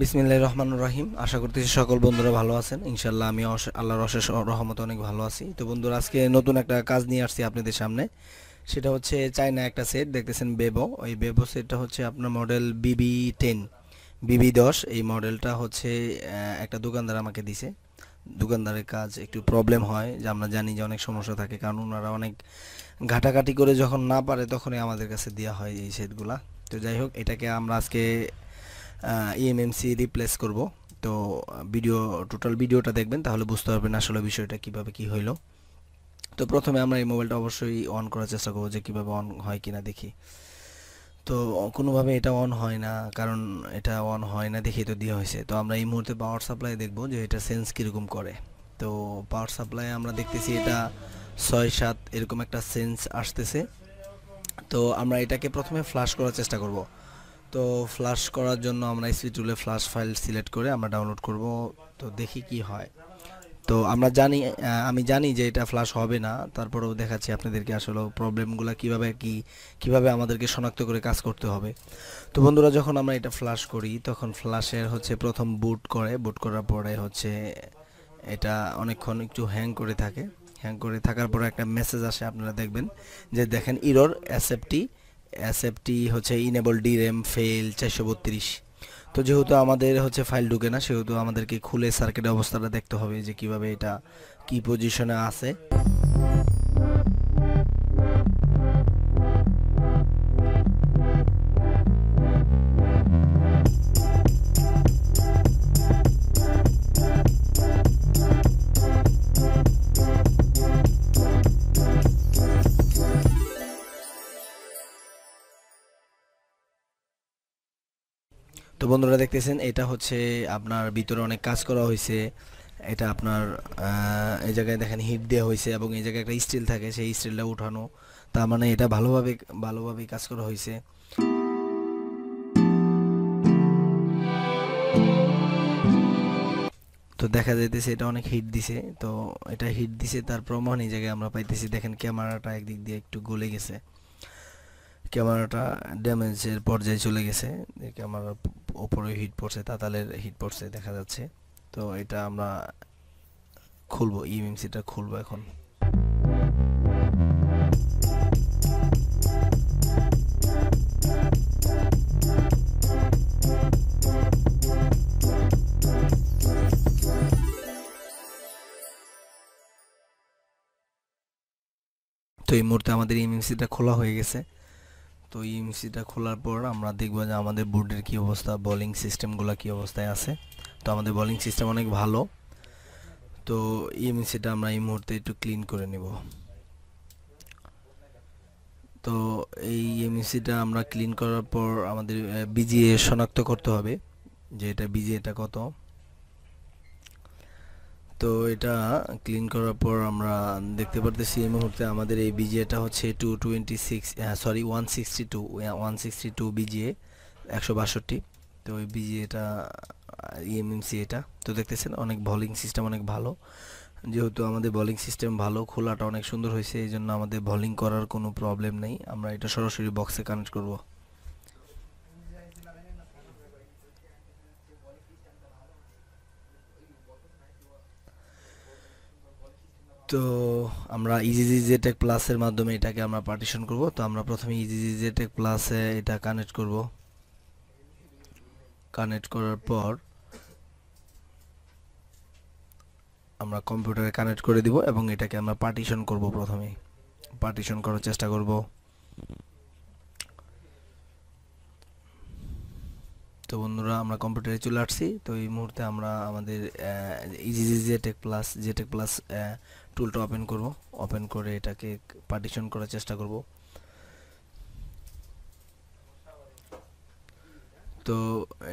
বিসমিল্লাহির রহমানির রহিম। আশা করতেছি সকল বন্ধুরা ভালো আছেন। ইনশাআল্লাহ আমি আল্লাহর অশেষ রহমতে অনেক ভালো আছি। তো বন্ধুরা, আজকে নতুন একটা কাজ নিয়ে আসছি আপনাদের সামনে। সেটা হচ্ছে চায়না একটা সেট দেখতেছেন, বেবো। ওই বেবো সেটটা হচ্ছে আপনার মডেল BB10 BB10। এই মডেলটা হচ্ছে একটা দোকানদার আমাকে দিছে। দোকানদারের কাজ একটু প্রবলেম হয়, যে আমরা জানি যে অনেক সমস্যা থাকে, কারণ ওনারা অনেক ঘাটাঘাটি করে যখন না পারে তখনই আমাদের কাছে দেওয়া হয় এই সেটগুলা। তো যাই হোক, এটাকে আমরা আজকে eMMC রিপ্লেস করব। তো টোটাল ভিডিওটা দেখবেন, তাহলে বুঝতে পারবেন আসলে বিষয়টা কিভাবে কি হইলো। তো প্রথমে আমরা এই মোবাইলটা অবশ্যই অন করার চেষ্টা করব, যে কিভাবে অন হয় কিনা দেখি। তো কোনোভাবে এটা অন হয় না, কারণ এটা অন হয় না দেখেই তো দেওয়া হয়েছে। তো আমরা এই মুহূর্তে পাওয়ার সাপ্লাই দেখব যে এটা সেন্স কীরকম করে। তো পাওয়ার সাপ্লাই আমরা দেখতেছি এটা 6-7 এরকম একটা সেন্স আসতেছে। তো আমরা এটাকে প্রথমে ফ্লাশ করার চেষ্টা করব। তো ফ্লাশ করার জন্য আমরা এসপি টুলে ফ্লাশ ফাইল সিলেক্ট করে আমরা ডাউনলোড করব। তো দেখি কি হয়। তো আমি জানি যে এটা ফ্লাশ হবে না, তারপরেও দেখাচ্ছি আপনাদেরকে আসলে প্রবলেমগুলো কিভাবে আমাদেরকে শনাক্ত করে কাজ করতে হবে। তো বন্ধুরা, যখন আমরা এটা ফ্লাশ করি তখন ফ্লাশের হচ্ছে প্রথম বুট করার পরে হচ্ছে এটা অনেকক্ষণ একটু হ্যাং করে থাকার পরে একটা মেসেজ আসে, আপনারা দেখবেন যে দেখেন ইরর এসএফটি হচ্ছে ইনেবল ডিরেম ফেল 432। তো যেহেতু আমাদের হচ্ছে ফাইল ঢুকে না, সেহেতু আমাদেরকে খুলে সার্কিটের অবস্থাটা দেখতে হবে যে কিভাবে এটা কি পজিশনে আছে। তো বন্ধুরা, দেখতেছেন এটা হচ্ছে আপনার ভিতরে অনেক কাজ করা হয়েছে। এটা আপনার এই জায়গায় দেখেন হিট দেওয়া হয়েছে, এবং এই জায়গায় একটা স্টিল থাকে, সেই স্টিলটা উঠানো। তার মানে এটা ভালোভাবেই কাজ করা হয়েছে। তো দেখা যাইতেছে এটা অনেক হিট দিছে। তো এটা হিট দিছে, তার প্রমাণ এই জায়গায় আমরা পাইতেছি। দেখেন ক্যামেরাটা একদিক দিয়ে একটু গলে গেছে, ক্যামেরাটা ড্যামেজের পর্যায়ে চলে গেছে। ক্যামেরার উপরে হিট পড়ছে, তাতালের হিট পড়ছে দেখা যাচ্ছে। তো এটা আমরা খুলবো, ইএমএমসিটা খুলবো এখন। তো এই মুহূর্তে আমাদের ইএমএমসিটা খোলা হয়ে গেছে। তো ইএমএমসিটা খোলার পর আমরা দেখবো যে আমাদের বোর্ডের কি অবস্থা, বোলিং সিস্টেমগুলো কি অবস্থায় আছে। তো আমাদের বোলিং সিস্টেম অনেক ভালো। তো ইএমএমসিটা আমরা এই মুহূর্তে একটু ক্লিন করে নেব। তো এই ইএমএমসিটা আমরা ক্লিন করার পর আমাদের বিজিএ শনাক্ত করতে হবে যে এটা বিজিএটা কত। তো এটা ক্লিন করার পর আমরা দেখতে পারতেছি এই মুহূর্তে আমাদের এই বিজিএটা হচ্ছে 162 বিজিএ 162। তো ওই বিজিএটা ইএমএমসি এটা। তো দেখতেছেন অনেক বোলিং সিস্টেম অনেক ভালো। যেহেতু আমাদের বোলিং সিস্টেম ভালো, খোলাটা অনেক সুন্দর হয়েছে, এই জন্য আমাদের বোলিং করার কোনো প্রবলেম নেই। আমরা এটা সরাসরি বক্সে কানেক্ট করব। তো আমরা ইজিজি জেটেক প্লাসের মাধ্যমে এটাকে আমরা পার্টিশন করব। তো আমরা প্রথমে ইজিজি জেটেক প্লাসে এটা কানেক্ট করব। কানেক্ট করার পর আমরা কম্পিউটারে কানেক্ট করে দিব, এবং এটাকে আমরা পার্টিশন করব। প্রথমে পার্টিশন করার চেষ্টা করব। তো বন্ধুরা, আমরা কম্পিউটারে চলে আসছি। তো এই মুহূর্তে আমরা আমাদের ইজিজি জেটেক প্লাস টুলটা ওপেন করে এটাকে পার্টিশন করার চেষ্টা করব। তো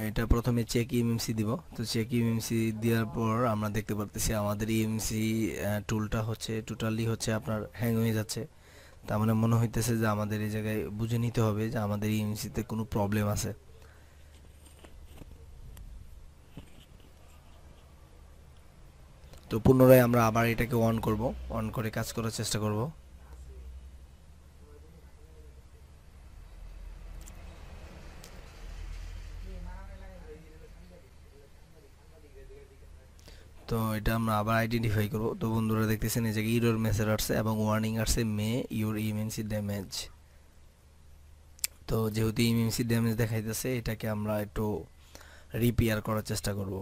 এটা প্রথমে চেক ইএমএমসি দিব। তো চেক ইএমএমসি দেওয়ার পর আমরা দেখতে পারতেছি আমাদের ইএমএমসি টুলটা হচ্ছে টোটালি হচ্ছে আপনার হ্যাং হয়ে যাচ্ছে। তার মানে মনে হইতেছে যে আমাদের এই জায়গায় বুঝে নিতে হবে যে আমাদের ইএমএমসিতে কোনো প্রবলেম আছে। তো পুনরায় আমরা আবার এটাকে অন করে কাজ করার চেষ্টা করব। তো এটা আমরা আবার আইডেন্টিফাই করব। তো বন্ধুরা দেখতেছেন এই জায়গায় এরর মেসেজ আসছে এবং ওয়ার্নিং আসছে মে ইউর ইএমএমসি ড্যামেজ। তো যেহেতু ইএমএমসি ড্যামেজ দেখাইতেছে এটাকে আমরা একটু রিপেয়ার করার চেষ্টা করব।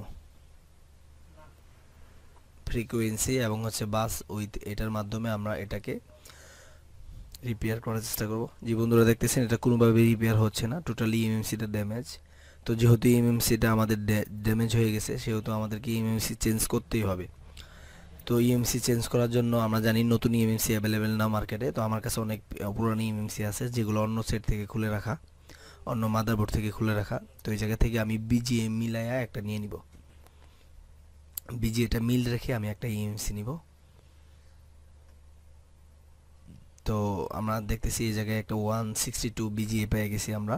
ফ্রিকোয়েন্সি এবং হচ্ছে বাস উইথ এটার মাধ্যমে আমরা এটাকে রিপেয়ার করার চেষ্টা করব। যে বন্ধুরা দেখতেছেন এটা কোনোভাবে রিপেয়ার হচ্ছে না, টোটালি ইএমএমসিটা ড্যামেজ। তো যেহেতু ইএমএমসিটা আমাদের ড্যামেজ হয়ে গেছে সেহেতু আমাদেরকে ইএমএমসি চেঞ্জ করতেই হবে। তো ইএমএমসি চেঞ্জ করার জন্য আমরা জানি নতুন ইএমএমসি অ্যাভেলেবেল না মার্কেটে। তো আমার কাছে অনেক পুরানো ইএমএমসি আছে যেগুলো অন্য সেট থেকে খুলে রাখা, অন্য মাদারবোর্ড থেকে খুলে রাখা। তো এই জায়গা থেকে আমি বিজিএ মিলায়া একটা নিয়ে নিব। বিজিএটা মিল রেখে আমি একটা ইএমএমসি নিব। তো আমরা দেখতেছি এই জায়গায় একটা 162 বিজিএ পেয়ে গেছি আমরা।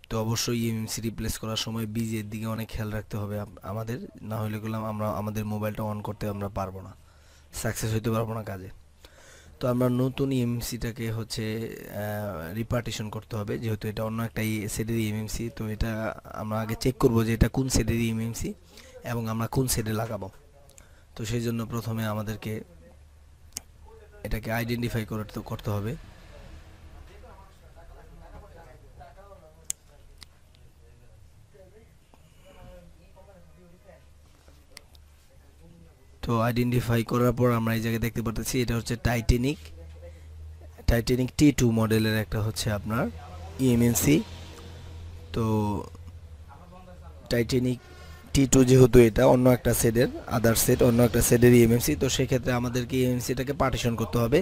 তো অবশ্যই ইএমএমসি রিপ্লেস করার সময় বিজিএর দিকে অনেক খেয়াল রাখতে হবে আমাদের, না হলে আমরা আমাদের মোবাইলটা অন করতে আমরা পারবো না, সাকসেস হইতে পারবো না কাজে। তো আমরা নতুন ইএমএমসিটাকে হচ্ছে রিপার্টিশন করতে হবে, যেহেতু এটা অন্য একটা সেটের ইএমএমসি। তো এটা আমরা আগে চেক করব যে এটা কোন সেটের ইএমএমসি এবং আমরা কোন সেটে লাগাবো। তো সেই জন্য প্রথমে আমাদেরকে এটাকে আইডেন্টিফাই করতে হবে। তো আইডেন্টিফাই করার পর আমরা এই জায়গায় দেখতে পাচ্ছি এটা হচ্ছে টাইটানিক T2 মডেলের একটা হচ্ছে আপনার ইএমএমসি। তো টাইটানিক T2 যেহেতু এটা অন্য একটা সেটের আদার সেট অন্য একটা সেটের ইএমএমসি, তো সেক্ষেত্রে আমাদেরকে ইএমএমসিটাকে পার্টিশন করতে হবে।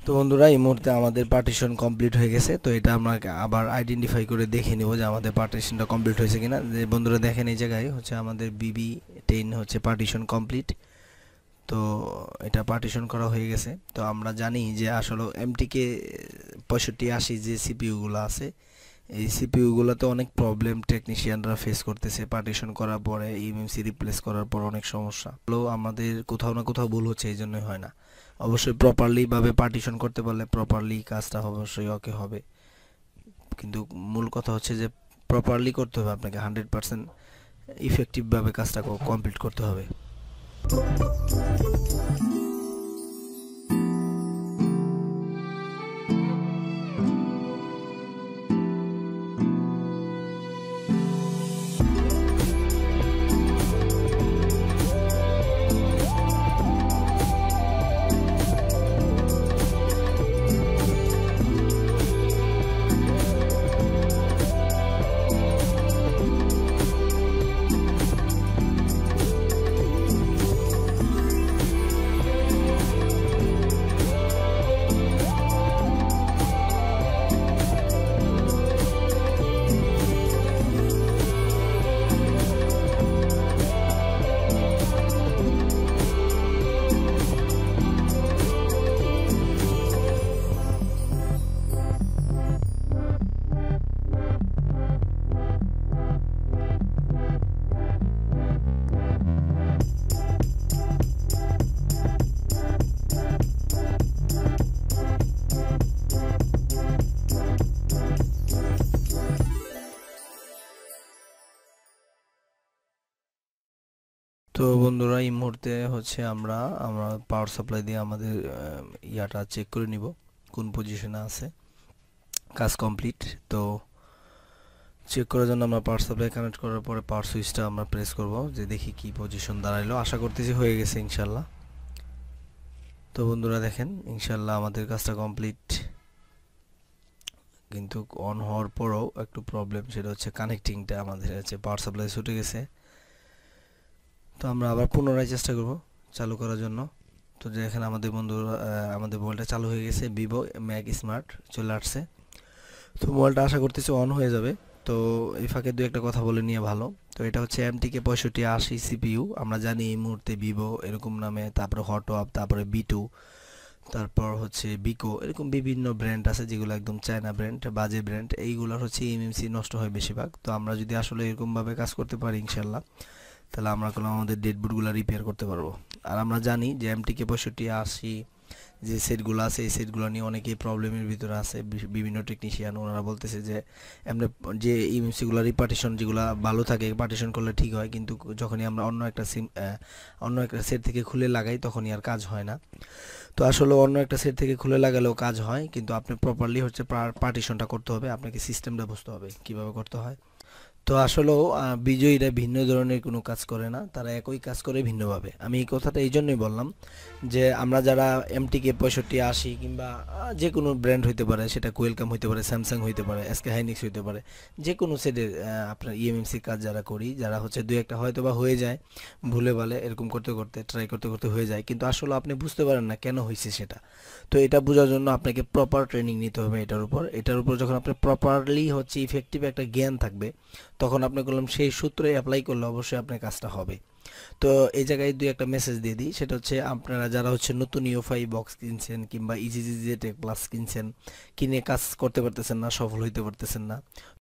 তো বন্ধুরা এই মুহূর্তে আমাদের পার্টিশন কমপ্লিট হয়ে গেছে। তো এটা আমরা আবার আইডেন্টিফাই করে দেখে নিব যে আমাদের পার্টিশনটা কমপ্লিট হয়েছে কিনা। যে বন্ধুরা দেখেন এই জায়গায় হচ্ছে আমাদের BB10 হচ্ছে পার্টিশন কমপ্লিট। তো এটা পার্টিশন করা হয়ে গেছে। তো আমরা জানি যে আসলে MTK6580 যে সিপিইউগুলো আছে, এই সিপিইউগুলোতে অনেক প্রবলেম টেকনিশিয়ানরা ফেস করতেছে। পার্টিশন করার পরে এমএমসি রিপ্লেস করার পর অনেক সমস্যা হলো, আমাদের কোথাও না কোথাও ভুল হচ্ছে, এই জন্যই হয় না। অবশ্যই প্রপারলি ভাবে পার্টিশন করতে পারলে প্রপারলি কাজটা অবশ্যই ওকে হবে, কিন্তু মূল কথা হচ্ছে যে প্রপারলি করতে হবে, আপনাকে 100% ইফেক্টিভভাবে কাজটা কমপ্লিট করতে হবে। তো বন্ধুরা এই মুহূর্তে হচ্ছে আমরা পাওয়ার সাপ্লাই দিয়ে আমাদের ইয়াটা চেক করে নিব কোন পজিশনে আছে। কাজ কমপ্লিট। তো চেক করার জন্য আমরা পাওয়ার সাপ্লাই কানেক্ট করার পরে পাওয়ার সুইচটা আমরা প্রেস করব, যে দেখি কি পজিশন দাঁড়াইলো। আশা করতেছি হয়ে গেছে ইনশাল্লাহ। তো বন্ধুরা দেখেন ইনশাল্লাহ আমাদের কাজটা কমপ্লিট, কিন্তু অন হওয়ার পরেও একটু প্রবলেম, সেটা হচ্ছে কানেক্টিংটা আমাদের হচ্ছে পাওয়ার সাপ্লাই ছুটে গেছে। তো আমরা আবার পুনরায় চেষ্টা করব চালু করার জন্য। তো দেখেন আমাদের বন্ধুরা আমাদের মোবাইলটা চালু হয়ে গেছে, VEVO eMMC স্মার্ট চলে আসছে। তো মোবাইলটা আশা করতেছি অন হয়ে যাবে। তো এই ফাঁকে দু একটা কথা বলে নিয়ে ভালো। তো এটা হচ্ছে MTK6580 সিপিইউ। আমরা জানি এই মুহূর্তে VEVO এরকম নামে, তারপরে হটওয়াপ, তারপরে B2, তারপর হচ্ছে বিকো, এরকম বিভিন্ন ব্র্যান্ড আছে যেগুলো একদম চায়না ব্র্যান্ড, বাজে ব্র্যান্ড। এইগুলোর হচ্ছে এমএমসি নষ্ট হয় বেশিরভাগ। তো আমরা যদি আসলে এরকমভাবে কাজ করতে পারি ইনশাল্লাহ, তাহলে আমরা আমাদের ডেডবোর্ডগুলো রিপেয়ার করতে পারবো। আর আমরা জানি যে MTK6580 যে সেটগুলো আছে, এই সেটগুলো নিয়ে অনেকেই প্রবলেমের ভিতরে আছে। বিভিন্ন টেকনিশিয়ান ওনারা বলতেছে যে এমনি যে ইএমসিগুলো রিপার্টিশন যেগুলো ভালো থাকে পার্টিশন করলে ঠিক হয়, কিন্তু যখনই আমরা অন্য একটা সেট থেকে খুলে লাগাই তখনই আর কাজ হয় না। তো আসলে অন্য একটা সেট থেকে খুলে লাগালেও কাজ হয়, কিন্তু আপনি প্রপারলি হচ্ছে পার্টিশনটা করতে হবে, আপনাকে সিস্টেমটা বুঝতে হবে কিভাবে করতে হয়। তো আসলেও বিজয়ীরা ভিন্ন ধরনের কোনো কাজ করে না, তারা একই কাজ করে ভিন্নভাবে। আমি এই কথাটা এই জন্যই বললাম যে আমরা যারা MTK6580 কিংবা যে কোনো ব্র্যান্ড হইতে পারে, সেটা কোয়েলকাম হইতে পারে, স্যামসাং হইতে পারে, এসকে হাইনিক্স হইতে পারে, যে কোনো সেটের আপনার ইএমএমসি কাজ যারা করি, যারা হচ্ছে দুই একটা হয়তো বা হয়ে যায় ভুলে ভালে, এরকম করতে করতে ট্রাই করতে করতে হয়ে যায়, কিন্তু আসলে আপনি বুঝতে পারেন না কেন হয়েছে সেটা। তো এটা বোঝার জন্য আপনাকে প্রপার ট্রেনিং নিতে হবে এটার উপর যখন আপনি প্রপারলি হচ্ছে ইফেক্টিভ একটা জ্ঞান থাকবে, তখন আপনি করলাম সেই সূত্রে অ্যাপ্লাই করলে অবশ্যই আপনার কাজটা হবে। তো এই জায়গায় দুই একটা মেসেজ দিয়ে দিই, সেটা হচ্ছে আপনারা যারা হচ্ছে নতুন ইউএফআই বক্স কিনছেন কিংবা ইজিজিজেটেক প্লাস কিনছেন, কিনে কাজ করতে পারতেছেন না, সফল হইতে পারতেছেন না,